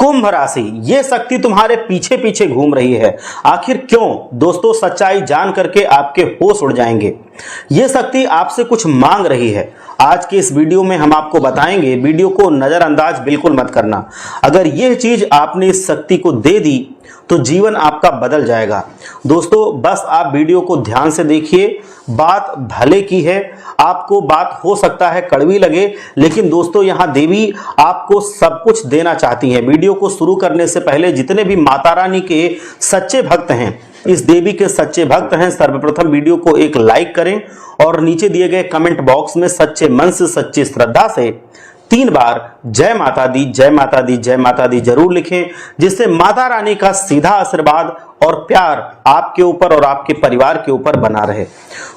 कुंभ राशि, ये शक्ति तुम्हारे पीछे पीछे घूम रही है। आखिर क्यों? दोस्तों, सच्चाई जान करके आपके होश उड़ जाएंगे। ये शक्ति आपसे कुछ मांग रही है। आज के इस वीडियो में हम आपको बताएंगे। वीडियो को नजरअंदाज बिल्कुल मत करना। अगर यह चीज आपने इस शक्ति को दे दी तो जीवन आपका बदल जाएगा। दोस्तों, बस आप वीडियो को ध्यान से देखिए। बात भले की है, आपको बात हो सकता है कड़वी लगे, लेकिन दोस्तों यहाँ देवी आपको सब कुछ देना चाहती हैं। वीडियो को शुरू करने से पहले जितने भी माता रानी के सच्चे भक्त हैं, इस देवी के सच्चे भक्त हैं, सर्वप्रथम वीडियो को एक लाइक करें और नीचे दिए गए कमेंट बॉक्स में सच्चे मन से, सच्ची श्रद्धा से 3 बार जय माता दी, जय माता दी, जय माता दी जरूर लिखें, जिससे माता रानी का सीधा आशीर्वाद और प्यार आपके ऊपर और आपके परिवार के ऊपर बना रहे।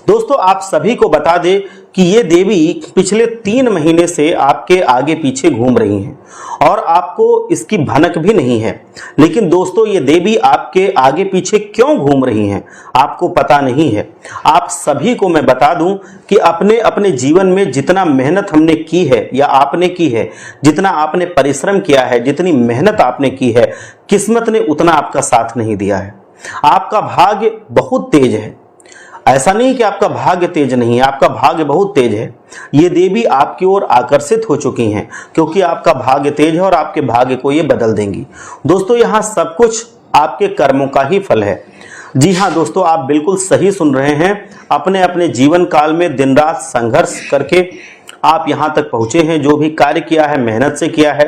दोस्तों, आप सभी को बता दें कि ये देवी पिछले 3 महीने से आपके आगे पीछे घूम रही हैं और आपको इसकी भनक भी नहीं है। लेकिन दोस्तों, ये देवी आपके आगे पीछे क्यों घूम रही हैं आपको पता नहीं है। आप सभी को मैं बता दूं कि अपने अपने जीवन में जितना मेहनत हमने की है या आपने की है, जितना आपने परिश्रम किया है, जितनी मेहनत आपने की है, किस्मत ने उतना आपका साथ नहीं दिया है। आपका भाग्य बहुत तेज है। ऐसा नहीं कि आपका भाग्य तेज नहीं है, आपका भाग्य बहुत तेज है। ये देवी आपकी ओर आकर्षित हो चुकी हैं क्योंकि आपका भाग्य तेज है और आपके भाग्य को ये बदल देंगी। दोस्तों, यहाँ सब कुछ आपके कर्मों का ही फल है। जी हाँ दोस्तों, आप बिल्कुल सही सुन रहे हैं। अपने अपने जीवन काल में दिन रात संघर्ष करके आप यहाँ तक पहुंचे हैं। जो भी कार्य किया है मेहनत से किया है।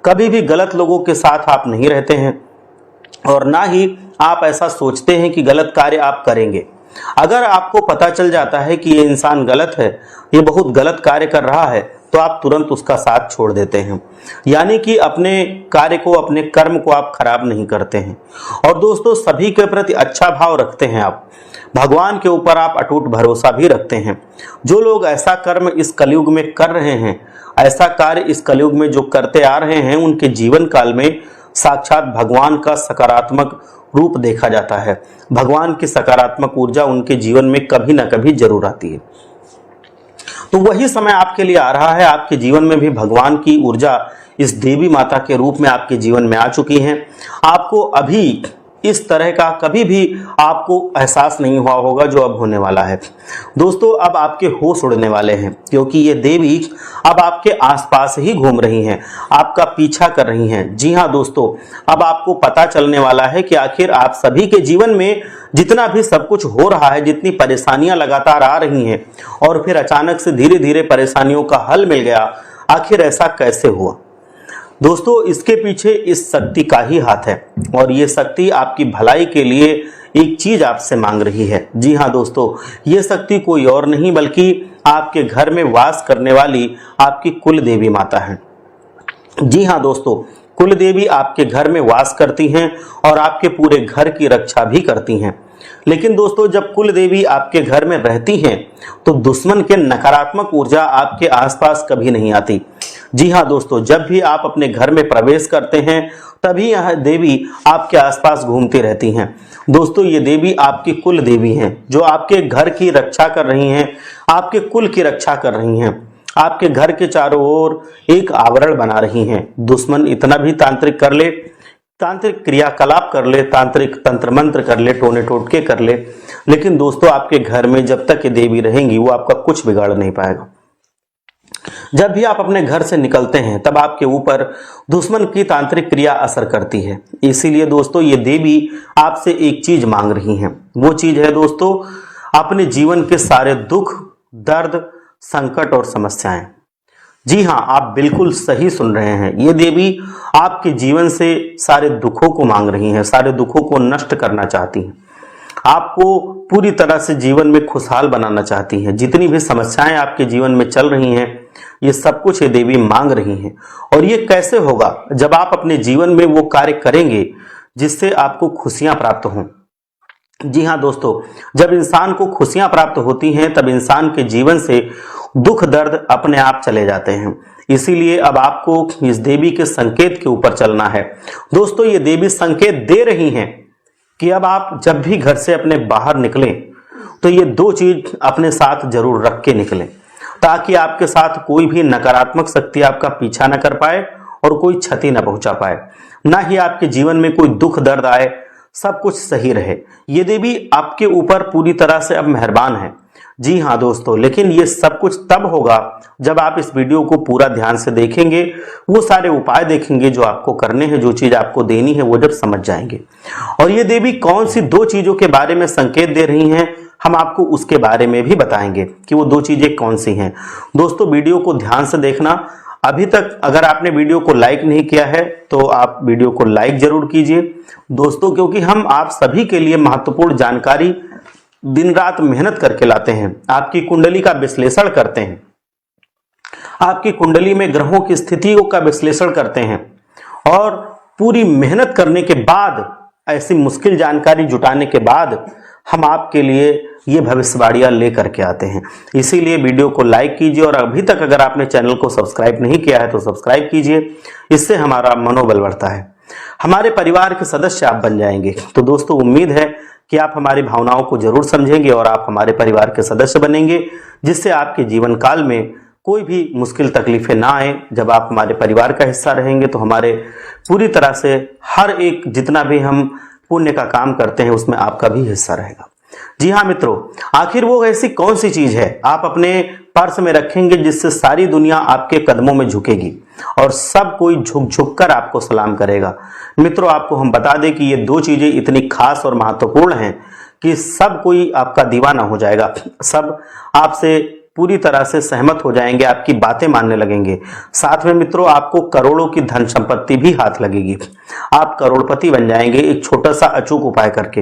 कभी भी गलत लोगों के साथ आप नहीं रहते हैं और ना ही आप ऐसा सोचते हैं कि गलत कार्य आप करेंगे। अगर आपको पता चल जाता है कि ये इंसान गलत है, ये बहुत गलत कार्य कर रहा है, तो आप तुरंत उसका साथ छोड़ देते हैं। यानी कि अपने कार्य को, अपने कर्म को आप खराब नहीं करते हैं। और दोस्तों, सभी के प्रति अच्छा भाव रखते हैं आप। भगवान के ऊपर आप अटूट भरोसा भी रखते हैं। जो लोग ऐसा कर्म इस कलयुग में कर रहे हैं, ऐसा कार्य इस कलयुग में जो करते आ रहे हैं, उनके जीवन काल में साक्षात भगवान का सकारात्मक रूप देखा जाता है। भगवान की सकारात्मक ऊर्जा उनके जीवन में कभी ना कभी जरूर आती है। तो वही समय आपके लिए आ रहा है। आपके जीवन में भी भगवान की ऊर्जा इस देवी माता के रूप में आपके जीवन में आ चुकी हैं। आपको अभी इस तरह का कभी भी आपको एहसास नहीं हुआ होगा जो अब होने वाला है। दोस्तों, अब आपके होश उड़ने वाले हैं क्योंकि ये देवी अब आपके आसपास ही घूम रही हैं, आपका पीछा कर रही हैं। जी हाँ दोस्तों, अब आपको पता चलने वाला है कि आखिर आप सभी के जीवन में जितना भी सब कुछ हो रहा है, जितनी परेशानियां लगातार आ रही हैं और फिर अचानक से धीरे धीरे परेशानियों का हल मिल गया, आखिर ऐसा कैसे हुआ। दोस्तों, इसके पीछे इस शक्ति का ही हाथ है और ये शक्ति आपकी भलाई के लिए एक चीज आपसे मांग रही है। जी हाँ दोस्तों, ये शक्ति कोई और नहीं बल्कि आपके घर में वास करने वाली आपकी कुल देवी माता है। जी हाँ दोस्तों, कुल देवी आपके घर में वास करती हैं और आपके पूरे घर की रक्षा भी करती हैं। लेकिन दोस्तों, जब कुल देवी आपके घर में रहती हैं तो दुश्मन के नकारात्मक ऊर्जा आपके आसपास कभी नहीं आती। जी हाँ दोस्तों, जब भी आप अपने घर में प्रवेश करते हैं तभी यह देवी आपके आसपास घूमती रहती हैं। दोस्तों, ये देवी आपकी कुल देवी हैं जो आपके घर की रक्षा कर रही हैं, आपके कुल की रक्षा कर रही हैं, आपके घर के चारों ओर एक आवरण बना रही हैं। दुश्मन इतना भी तांत्रिक कर ले, तांत्रिक क्रियाकलाप कर ले, तांत्रिक तंत्र मंत्र कर ले, टोने टोटके कर ले, लेकिन दोस्तों आपके घर में जब तक ये देवी रहेंगी वो आपका कुछ बिगाड़ नहीं पाएगा। जब भी आप अपने घर से निकलते हैं तब आपके ऊपर दुश्मन की तांत्रिक क्रिया असर करती है। इसीलिए दोस्तों, ये देवी आपसे एक चीज मांग रही हैं। वो चीज है दोस्तों, अपने जीवन के सारे दुख, दर्द, संकट और समस्याएं। जी हाँ, आप बिल्कुल सही सुन रहे हैं। ये देवी आपके जीवन से सारे दुखों को मांग रही हैं, सारे दुखों को नष्ट करना चाहती हैं, आपको पूरी तरह से जीवन में खुशहाल बनाना चाहती हैं। जितनी भी समस्याएं आपके जीवन में चल रही हैं, ये सब कुछ ये देवी मांग रही हैं। और ये कैसे होगा? जब आप अपने जीवन में वो कार्य करेंगे जिससे आपको खुशियां प्राप्त हों। जी हाँ दोस्तों, जब इंसान को खुशियां प्राप्त होती हैं तब इंसान के जीवन से दुख दर्द अपने आप चले जाते हैं। इसीलिए अब आपको इस देवी के संकेत के ऊपर चलना है। दोस्तों, ये देवी संकेत दे रही हैं कि अब आप जब भी घर से अपने बाहर निकलें तो ये 2 चीज अपने साथ जरूर रख के निकलें ताकि आपके साथ कोई भी नकारात्मक शक्ति आपका पीछा न कर पाए और कोई क्षति न पहुंचा पाए, ना ही आपके जीवन में कोई दुख दर्द आए, सब कुछ सही रहे। ये देवी आपके ऊपर पूरी तरह से अब मेहरबान है। जी हाँ दोस्तों, लेकिन ये सब कुछ तब होगा जब आप इस वीडियो को पूरा ध्यान से देखेंगे, वो सारे उपाय देखेंगे जो आपको करने हैं, जो चीज आपको देनी है वो जब समझ जाएंगे। और ये देवी कौन सी 2 चीजों के बारे में संकेत दे रही हैं, हम आपको उसके बारे में भी बताएंगे कि वो 2 चीजें कौन सी हैं। दोस्तों वीडियो को ध्यान से देखना। अभी तक अगर आपने वीडियो को लाइक नहीं किया है तो आप वीडियो को लाइक जरूर कीजिए दोस्तों, क्योंकि हम आप सभी के लिए महत्वपूर्ण जानकारी दिन रात मेहनत करके लाते हैं। आपकी कुंडली का विश्लेषण करते हैं, आपकी कुंडली में ग्रहों की स्थितियों का विश्लेषण करते हैं और पूरी मेहनत करने के बाद, ऐसी मुश्किल जानकारी जुटाने के बाद हम आपके लिए ये भविष्यवाणियां लेकर के आते हैं। इसीलिए वीडियो को लाइक कीजिए और अभी तक अगर आपने चैनल को सब्सक्राइब नहीं किया है तो सब्सक्राइब कीजिए, इससे हमारा मनोबल बढ़ता है, हमारे परिवार के सदस्य आप बन जाएंगे। तो दोस्तों उम्मीद है कि आप हमारी भावनाओं को जरूर समझेंगे और आप हमारे परिवार के सदस्य बनेंगे, जिससे आपके जीवन काल में कोई भी मुश्किल तकलीफें ना आए। जब आप हमारे परिवार का हिस्सा रहेंगे तो हमारे पूरी तरह से हर एक जितना भी हम पुण्य का काम करते हैं उसमें आपका भी हिस्सा रहेगा। जी हाँ मित्रों, आखिर वो ऐसी कौन सी चीज है आप अपने पर्स में रखेंगे जिससे सारी दुनिया आपके कदमों में झुकेगी और सब कोई झुक झुक कर आपको सलाम करेगा। मित्रों आपको हम बता दें कि ये 2 चीजें इतनी खास और महत्वपूर्ण हैं कि सब कोई आपका दीवाना हो जाएगा, सब आपसे पूरी तरह से सहमत हो जाएंगे, आपकी बातें मानने लगेंगे। साथ में मित्रों आपको करोड़ों की धन संपत्ति भी हाथ लगेगी, आप करोड़पति बन जाएंगे एक छोटा सा अचूक उपाय करके।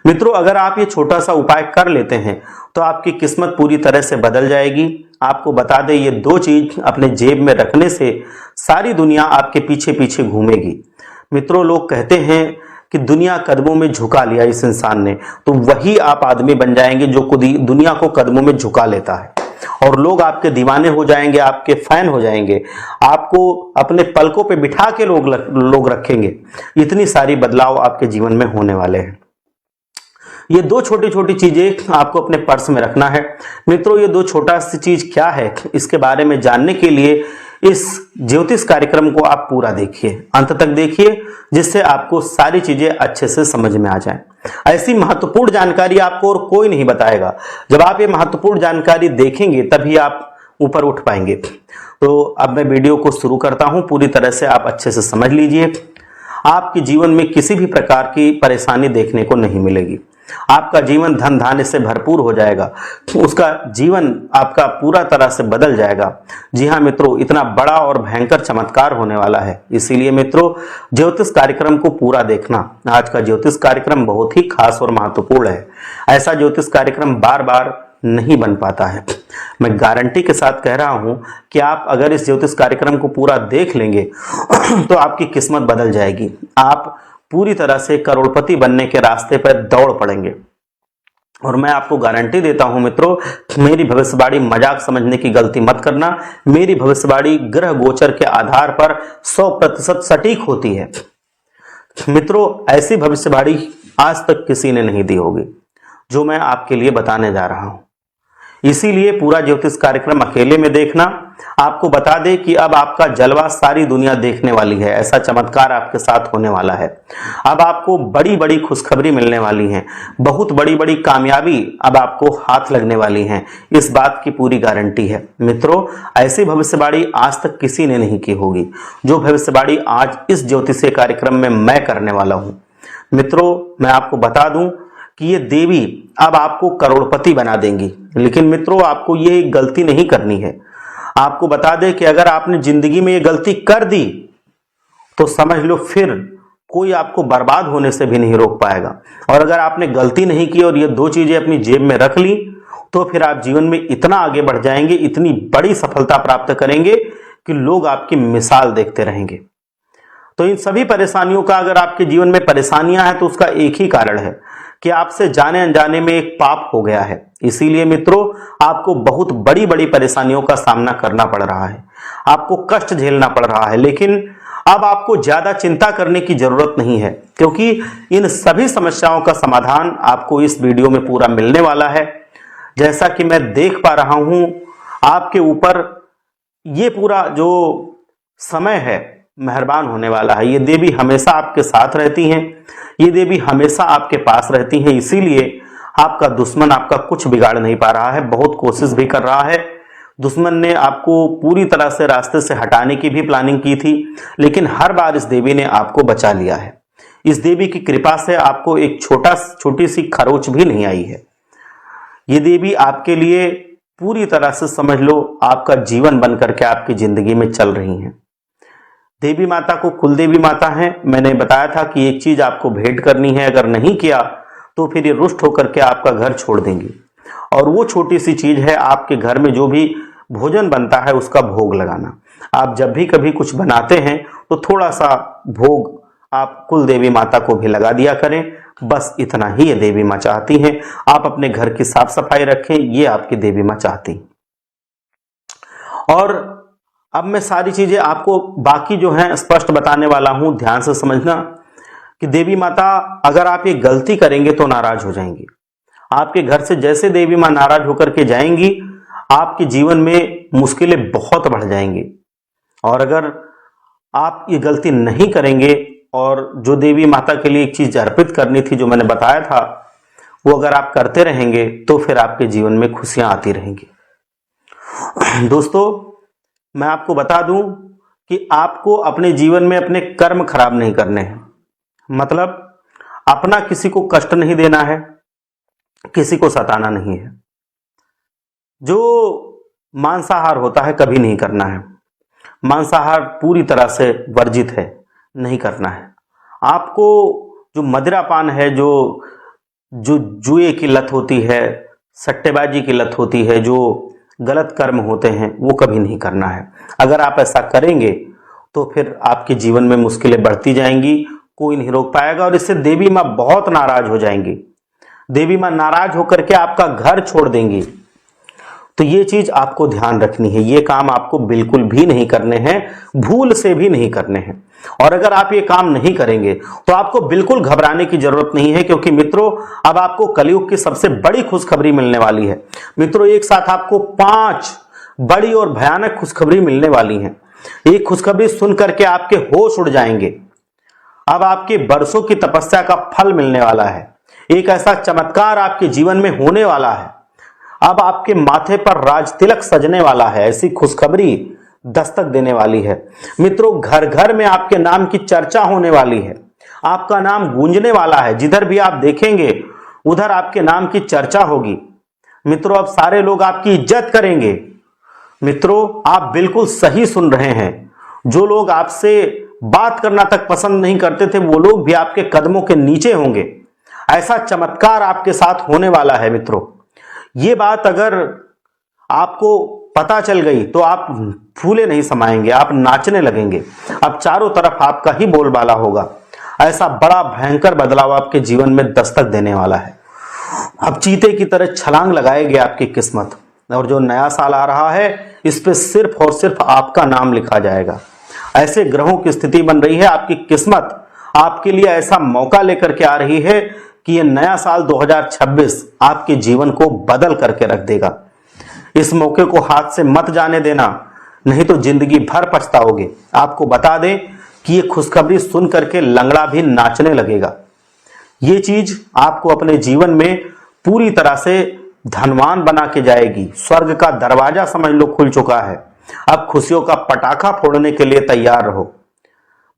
मित्रों अगर आप ये छोटा सा उपाय कर लेते हैं तो आपकी किस्मत पूरी तरह से बदल जाएगी। आपको बता दें ये 2 चीज अपने जेब में रखने से सारी दुनिया आपके पीछे पीछे घूमेगी। मित्रों लोग कहते हैं कि दुनिया कदमों में झुका लिया इस इंसान ने, तो वही आप आदमी बन जाएंगे जो दुनिया को कदमों में झुका लेता है और लोग आपके दीवाने हो जाएंगे, आपके फैन हो जाएंगे, आपको अपने पलकों पे बिठा के लोग रखेंगे। इतनी सारी बदलाव आपके जीवन में होने वाले हैं। ये 2 छोटी छोटी चीजें आपको अपने पर्स में रखना है। मित्रों ये 2 छोटा सी चीज क्या है, इसके बारे में जानने के लिए इस ज्योतिष कार्यक्रम को आप पूरा देखिए, अंत तक देखिए, जिससे आपको सारी चीजें अच्छे से समझ में आ जाएं। ऐसी महत्वपूर्ण जानकारी आपको और कोई नहीं बताएगा। जब आप ये महत्वपूर्ण जानकारी देखेंगे तभी आप ऊपर उठ पाएंगे। तो अब मैं वीडियो को शुरू करता हूं, पूरी तरह से आप अच्छे से समझ लीजिए। आपके जीवन में किसी भी प्रकार की परेशानी देखने को नहीं मिलेगी, आपका जीवन धन धान्य से भरपूर हो जाएगा, उसका जीवन आपका पूरा तरह से बदल जाएगा। जी हाँ मित्रों, इतना बड़ा और भयंकर चमत्कार होने वाला है। इसीलिए मित्रों ज्योतिष कार्यक्रम को पूरा देखना। आज का ज्योतिष कार्यक्रम बहुत ही खास और महत्वपूर्ण है। ऐसा ज्योतिष कार्यक्रम बार बार नहीं बन पाता है। मैं गारंटी के साथ कह रहा हूं कि आप अगर इस ज्योतिष कार्यक्रम को पूरा देख लेंगे तो आपकी किस्मत बदल जाएगी, आप पूरी तरह से करोड़पति बनने के रास्ते पर दौड़ पड़ेंगे। और मैं आपको गारंटी देता हूं मित्रों, मेरी भविष्यवाणी मजाक समझने की गलती मत करना। मेरी भविष्यवाणी ग्रह गोचर के आधार पर 100% सटीक होती है। मित्रों ऐसी भविष्यवाणी आज तक किसी ने नहीं दी होगी जो मैं आपके लिए बताने जा रहा हूं। इसीलिए पूरा ज्योतिष कार्यक्रम अकेले में देखना। आपको बता दें कि अब आपका जलवा सारी दुनिया देखने वाली है, ऐसा चमत्कार आपके साथ होने वाला है। अब आपको बड़ी बड़ी खुशखबरी मिलने वाली है, बहुत बड़ी बड़ी कामयाबी अब आपको हाथ लगने वाली है, इस बात की पूरी गारंटी है। मित्रों ऐसी भविष्यवाणी आज तक किसी ने नहीं की होगी जो भविष्यवाणी आज इस ज्योतिषीय कार्यक्रम में मैं करने वाला हूं। मित्रों मैं आपको बता दूं कि ये देवी अब आपको करोड़पति बना देंगी, लेकिन मित्रों आपको ये गलती नहीं करनी है। आपको बता दें कि अगर आपने जिंदगी में ये गलती कर दी तो समझ लो फिर कोई आपको बर्बाद होने से भी नहीं रोक पाएगा। और अगर आपने गलती नहीं की और ये 2 चीजें अपनी जेब में रख ली तो फिर आप जीवन में इतना आगे बढ़ जाएंगे, इतनी बड़ी सफलता प्राप्त करेंगे कि लोग आपकी मिसाल देखते रहेंगे। तो इन सभी परेशानियों का, अगर आपके जीवन में परेशानियां हैं तो उसका एक ही कारण है कि आपसे जाने अनजाने में एक पाप हो गया है। इसीलिए मित्रों आपको बहुत बड़ी बड़ी परेशानियों का सामना करना पड़ रहा है, आपको कष्ट झेलना पड़ रहा है। लेकिन अब आपको ज्यादा चिंता करने की जरूरत नहीं है, क्योंकि इन सभी समस्याओं का समाधान आपको इस वीडियो में पूरा मिलने वाला है। जैसा कि मैं देख पा रहा हूं आपके ऊपर ये पूरा जो समय है मेहरबान होने वाला है। ये देवी हमेशा आपके साथ रहती हैं, ये देवी हमेशा आपके पास रहती हैं। इसीलिए आपका दुश्मन आपका कुछ बिगाड़ नहीं पा रहा है, बहुत कोशिश भी कर रहा है। दुश्मन ने आपको पूरी तरह से रास्ते से हटाने की भी प्लानिंग की थी, लेकिन हर बार इस देवी ने आपको बचा लिया है। इस देवी की कृपा से आपको एक छोटी सी खरोच भी नहीं आई है। ये देवी आपके लिए पूरी तरह से समझ लो आपका जीवन बन करके आपकी जिंदगी में चल रही हैं। देवी माता को कुलदेवी माता है। मैंने बताया था कि एक चीज आपको भेंट करनी है, अगर नहीं किया तो फिर ये रुष्ट होकर के आपका घर छोड़ देंगी। और वो छोटी सी चीज है, आपके घर में जो भी भोजन बनता है उसका भोग लगाना। आप जब भी कभी कुछ बनाते हैं तो थोड़ा सा भोग आप कुल देवी माता को भी लगा दिया करें। बस इतना ही ये देवी माँ चाहती हैं। आप अपने घर की साफ सफाई रखें, ये आपकी देवी माँ चाहती। और अब मैं सारी चीजें आपको बाकी जो है स्पष्ट बताने वाला हूं, ध्यान से समझना कि देवी माता अगर आप ये गलती करेंगे तो नाराज हो जाएंगी। आपके घर से जैसे देवी माँ नाराज होकर के जाएंगी, आपके जीवन में मुश्किलें बहुत बढ़ जाएंगी। और अगर आप ये गलती नहीं करेंगे और जो देवी माता के लिए एक चीज अर्पित करनी थी, जो मैंने बताया था, वो अगर आप करते रहेंगे तो फिर आपके जीवन में खुशियां आती रहेंगी। दोस्तों, मैं आपको बता दूं कि आपको अपने जीवन में अपने कर्म खराब नहीं करने हैं। मतलब अपना किसी को कष्ट नहीं देना है, किसी को सताना नहीं है। जो मांसाहार होता है कभी नहीं करना है। मांसाहार पूरी तरह से वर्जित है, नहीं करना है। आपको जो मदिरापान है, जो जुए की लत होती है, सट्टेबाजी की लत होती है, जो गलत कर्म होते हैं, वो कभी नहीं करना है। अगर आप ऐसा करेंगे तो फिर आपके जीवन में मुश्किलें बढ़ती जाएंगी, कोई नहीं रोक पाएगा और इससे देवी माँ बहुत नाराज हो जाएंगी। देवी माँ नाराज होकर के आपका घर छोड़ देंगी। तो ये चीज आपको ध्यान रखनी है। ये काम आपको बिल्कुल भी नहीं करने हैं, भूल से भी नहीं करने हैं। और अगर आप ये काम नहीं करेंगे तो आपको बिल्कुल घबराने की जरूरत नहीं है, क्योंकि मित्रों अब आपको कलयुग की सबसे बड़ी खुशखबरी मिलने वाली है। मित्रों, एक साथ आपको 5 बड़ी और भयानक खुशखबरी मिलने वाली हैं। एक खुशखबरी सुन करके आपके होश उड़ जाएंगे। अब आपके बरसों की तपस्या का फल मिलने वाला है। एक ऐसा चमत्कार आपके जीवन में होने वाला है। अब आपके माथे पर राज तिलक सजने वाला है। ऐसी खुशखबरी दस्तक देने वाली है। मित्रों, घर घर में आपके नाम की चर्चा होने वाली है। आपका नाम गूंजने वाला है। जिधर भी आप देखेंगे उधर आपके नाम की चर्चा होगी। मित्रों, अब सारे लोग आपकी इज्जत करेंगे। मित्रों, आप बिल्कुल सही सुन रहे हैं। जो लोग आपसे बात करना तक पसंद नहीं करते थे, वो लोग भी आपके कदमों के नीचे होंगे। ऐसा चमत्कार आपके साथ होने वाला है। मित्रों, ये बात अगर आपको पता चल गई तो आप फूले नहीं समाएंगे, आप नाचने लगेंगे। अब चारों तरफ आपका ही बोलबाला होगा। ऐसा बड़ा भयंकर बदलाव आपके जीवन में दस्तक देने वाला है। अब चीते की तरह छलांग लगाएगी आपकी किस्मत। और जो नया साल आ रहा है, इस पे सिर्फ और सिर्फ आपका नाम लिखा जाएगा। ऐसे ग्रहों की स्थिति बन रही है, आपकी किस्मत आपके लिए ऐसा मौका लेकर के आ रही है कि यह नया साल 2026 आपके जीवन को बदल करके रख देगा। इस मौके को हाथ से मत जाने देना, नहीं तो जिंदगी भर पछताओगे। आपको बता दें कि ये खुशखबरी सुन करके लंगड़ा भी नाचने लगेगा। ये चीज आपको अपने जीवन में पूरी तरह से धनवान बना के जाएगी। स्वर्ग का दरवाजा समझ लो खुल चुका है। अब खुशियों का पटाखा फोड़ने के लिए तैयार रहो।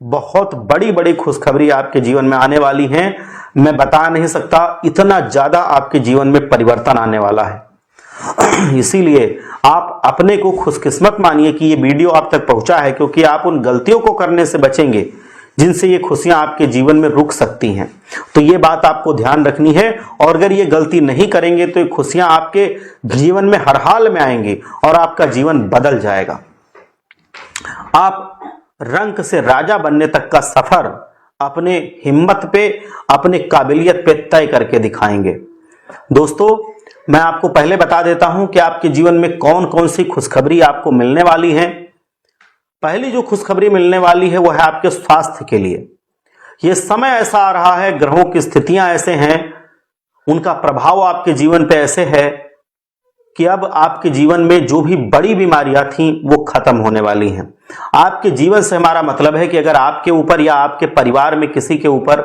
बहुत बड़ी बड़ी खुशखबरी आपके जीवन में आने वाली हैं। मैं बता नहीं सकता, इतना ज्यादा आपके जीवन में परिवर्तन आने वाला है। इसीलिए आप अपने को खुशकिस्मत मानिए कि ये वीडियो आप तक पहुंचा है, क्योंकि आप उन गलतियों को करने से बचेंगे जिनसे ये खुशियां आपके जीवन में रुक सकती हैं। तो ये बात आपको ध्यान रखनी है। और अगर ये गलती नहीं करेंगे तो ये खुशियां आपके जीवन में हर हाल में आएंगी और आपका जीवन बदल जाएगा। आप रंक से राजा बनने तक का सफर अपने हिम्मत पे, अपने काबिलियत पे तय करके दिखाएंगे। दोस्तों, मैं आपको पहले बता देता हूं कि आपके जीवन में कौन कौन सी खुशखबरी आपको मिलने वाली है। पहली जो खुशखबरी मिलने वाली है वो है आपके स्वास्थ्य के लिए। यह समय ऐसा आ रहा है, ग्रहों की स्थितियां ऐसे हैं, उनका प्रभाव आपके जीवन पे ऐसे है कि अब आपके जीवन में जो भी बड़ी बीमारियां थीं वो खत्म होने वाली हैं। आपके जीवन से हमारा मतलब है कि अगर आपके ऊपर या आपके परिवार में किसी के ऊपर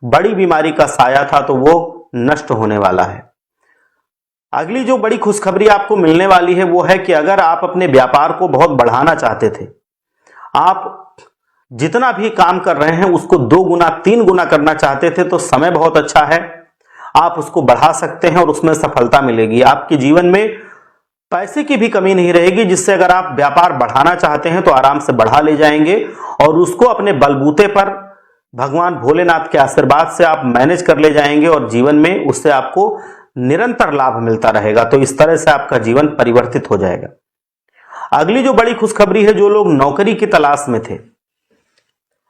बड़ी बीमारी का साया था तो वो नष्ट होने वाला है। अगली जो बड़ी खुशखबरी आपको मिलने वाली है वो है कि अगर आप अपने व्यापार को बहुत बढ़ाना चाहते थे, आप जितना भी काम कर रहे हैं उसको 2 गुना 3 गुना करना चाहते थे, तो समय बहुत अच्छा है, आप उसको बढ़ा सकते हैं और उसमें सफलता मिलेगी। आपके जीवन में पैसे की भी कमी नहीं रहेगी, जिससे अगर आप व्यापार बढ़ाना चाहते हैं तो आराम से बढ़ा ले जाएंगे और उसको अपने बलबूते पर भगवान भोलेनाथ के आशीर्वाद से आप मैनेज कर ले जाएंगे और जीवन में उससे आपको निरंतर लाभ मिलता रहेगा। तो इस तरह से आपका जीवन परिवर्तित हो जाएगा। अगली जो बड़ी खुशखबरी है, जो लोग नौकरी की तलाश में थे,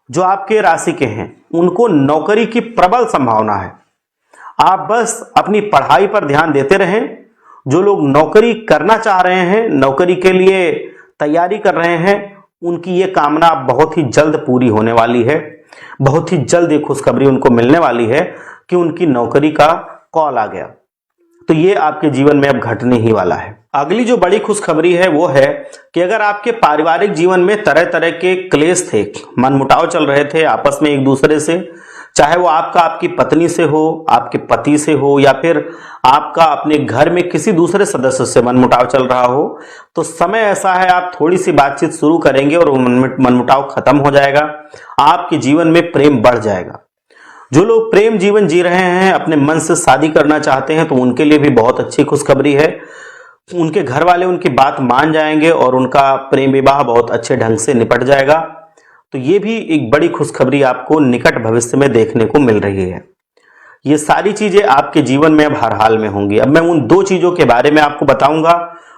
जो आपके राशि के हैं, उनको नौकरी की प्रबल संभावना है। आप बस अपनी पढ़ाई पर ध्यान देते रहें। जो लोग नौकरी करना चाह रहे हैं, नौकरी के लिए तैयारी कर रहे हैं, उनकी ये कामना बहुत ही जल्द पूरी होने वाली है। बहुत ही जल्द ये खुशखबरी उनको मिलने वाली है कि उनकी नौकरी का कॉल आ गया। तो ये आपके जीवन में अब घटने ही वाला है। अगली जो बड़ी खुशखबरी है वो है कि अगर आपके पारिवारिक जीवन में तरह तरह के क्लेश थे, मनमुटाव चल रहे थे आपस में एक दूसरे से, चाहे वो आपकी पत्नी से हो, आपके पति से हो, या फिर आपका अपने घर में किसी दूसरे सदस्य से मनमुटाव चल रहा हो, तो समय ऐसा है आप थोड़ी सी बातचीत शुरू करेंगे और मनमुटाव खत्म हो जाएगा। आपके जीवन में प्रेम बढ़ जाएगा। जो लोग प्रेम जीवन जी रहे हैं, अपने मन से शादी करना चाहते हैं, तो उनके लिए भी बहुत अच्छी खुशखबरी है। उनके घर वाले उनकी बात मान जाएंगे और उनका प्रेम विवाह बहुत अच्छे ढंग से निपट जाएगा। तो ये भी एक बड़ी खुशखबरी आपको निकट भविष्य में देखने को मिल रही है। ये सारी चीजें आपके जीवन में अब हर हाल में होंगी। अब मैं उन 2 चीजों के बारे में आपको बताऊंगा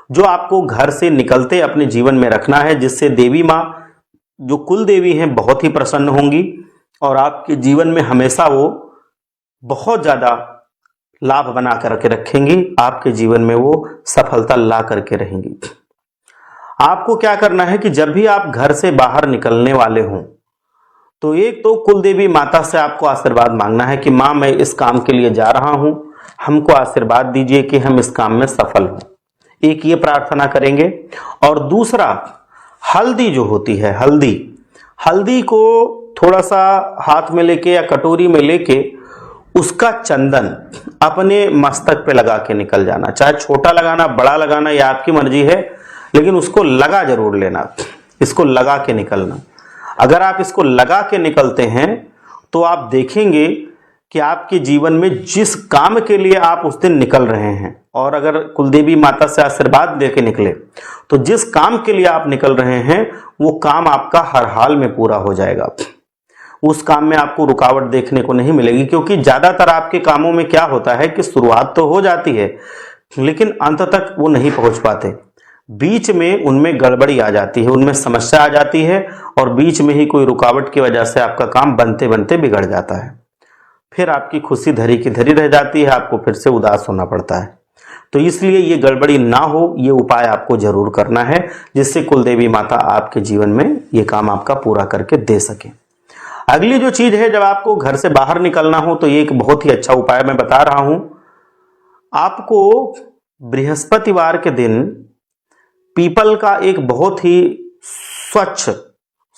जो आपको घर से निकलते अपने जीवन में रखना है, जिससे देवी माँ, जो कुल देवी हैं, बहुत ही प्रसन्न होंगी और आपके जीवन में हमेशा वो बहुत ज्यादा लाभ बना करके रखेंगी। आपके जीवन में वो सफलता ला करके रहेंगी। आपको क्या करना है कि जब भी आप घर से बाहर निकलने वाले हों, तो एक तो कुल देवी माता से आपको आशीर्वाद मांगना है कि माँ, मैं इस काम के लिए जा रहा हूं, हमको आशीर्वाद दीजिए कि हम इस काम में सफल हों। एक ये प्रार्थना करेंगे। और दूसरा, हल्दी जो होती है, हल्दी को थोड़ा सा हाथ में लेके या कटोरी में लेके उसका चंदन अपने मस्तक पे लगा के निकल जाना। चाहे छोटा लगाना, बड़ा लगाना, यह आपकी मर्जी है, लेकिन उसको लगा जरूर लेना। इसको लगा के निकलना। अगर आप इसको लगा के निकलते हैं तो आप देखेंगे कि आपके जीवन में जिस काम के लिए आप उस दिन निकल रहे हैं, और अगर कुलदेवी माता से आशीर्वाद दे के निकले, तो जिस काम के लिए आप निकल रहे हैं वो काम आपका हर हाल में पूरा हो जाएगा। उस काम में आपको रुकावट देखने को नहीं मिलेगी, क्योंकि ज्यादातर आपके कामों में क्या होता है कि शुरुआत तो हो जाती है लेकिन अंत तक वो नहीं पहुंच पाते। बीच में उनमें गड़बड़ी आ जाती है, उनमें समस्या आ जाती है और बीच में ही कोई रुकावट की वजह से आपका काम बनते बनते बिगड़ जाता है। फिर आपकी खुशी धरी की धरी रह जाती है, आपको फिर से उदास होना पड़ता है। तो इसलिए ये गड़बड़ी ना हो, ये उपाय आपको जरूर करना है, जिससे कुलदेवी माता आपके जीवन में ये काम आपका पूरा करके दे सके। अगली जो चीज है, जब आपको घर से बाहर निकलना हो तो ये एक बहुत ही अच्छा उपाय मैं बता रहा हूं। आपको बृहस्पतिवार के दिन पीपल का एक बहुत ही स्वच्छ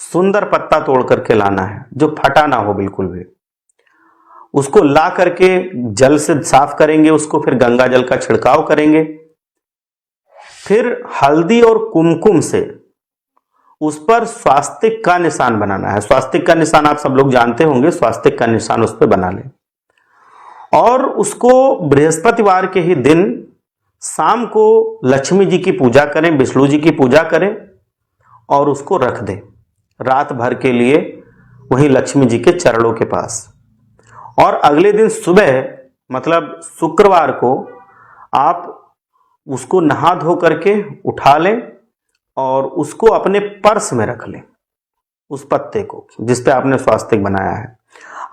सुंदर पत्ता तोड़ करके लाना है, जो फटा ना हो बिल्कुल भी। उसको ला करके जल से साफ करेंगे, उसको फिर गंगा जल का छिड़काव करेंगे, फिर हल्दी और कुमकुम से उस पर स्वास्तिक का निशान बनाना है। स्वास्तिक का निशान आप सब लोग जानते होंगे, स्वास्तिक का निशान उस पर बना लें और उसको बृहस्पतिवार के ही दिन शाम को लक्ष्मी जी की पूजा करें, विष्णु जी की पूजा करें और उसको रख दें रात भर के लिए वहीं लक्ष्मी जी के चरणों के पास। और अगले दिन सुबह, मतलब शुक्रवार को, आप उसको नहा धो करके उठा लें और उसको अपने पर्स में रख लें, उस पत्ते को जिस पे आपने स्वास्तिक बनाया है।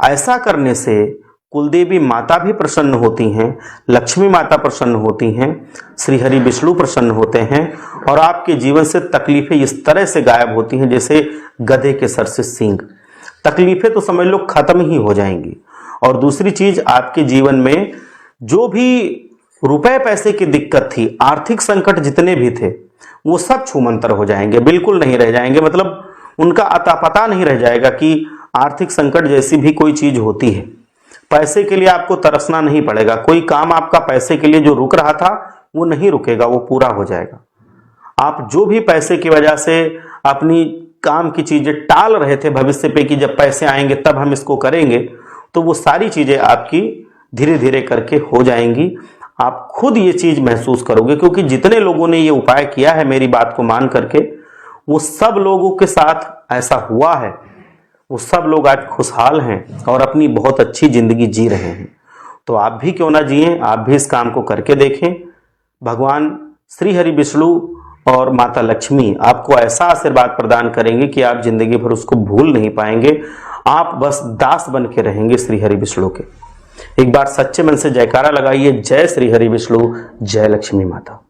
ऐसा करने से कुलदेवी माता भी प्रसन्न होती हैं, लक्ष्मी माता प्रसन्न होती हैं, श्री हरि विष्णु प्रसन्न होते हैं और आपके जीवन से तकलीफें इस तरह से गायब होती हैं जैसे गधे के सर से सींग। तकलीफें तो समझ लो खत्म ही हो जाएंगी। और दूसरी चीज, आपके जीवन में जो भी रुपए पैसे की दिक्कत थी, आर्थिक संकट जितने भी थे वो सब छूमंतर हो जाएंगे, बिल्कुल नहीं रह जाएंगे। मतलब उनका अता पता नहीं रह जाएगा कि आर्थिक संकट जैसी भी कोई चीज होती है। पैसे के लिए आपको तरसना नहीं पड़ेगा, कोई काम आपका पैसे के लिए जो रुक रहा था वो नहीं रुकेगा, वो पूरा हो जाएगा। आप जो भी पैसे की वजह से अपनी काम की चीजें टाल रहे थे भविष्य पे कि जब पैसे आएंगे तब हम इसको करेंगे, तो वो सारी चीजें आपकी धीरे धीरे करके हो जाएंगी। आप खुद ये चीज महसूस करोगे, क्योंकि जितने लोगों ने ये उपाय किया है मेरी बात को मान करके, वो सब लोगों के साथ ऐसा हुआ है। वो सब लोग आज खुशहाल हैं और अपनी बहुत अच्छी जिंदगी जी रहे हैं। तो आप भी क्यों ना जिएं, आप भी इस काम को करके देखें। भगवान श्री हरि विष्णु और माता लक्ष्मी आपको ऐसा आशीर्वाद प्रदान करेंगे कि आप जिंदगी भर उसको भूल नहीं पाएंगे। आप बस दास बन के रहेंगे श्री हरि विष्णु के। एक बार सच्चे मन से जयकारा लगाइए, जय श्री हरि विष्णु, जय लक्ष्मी माता।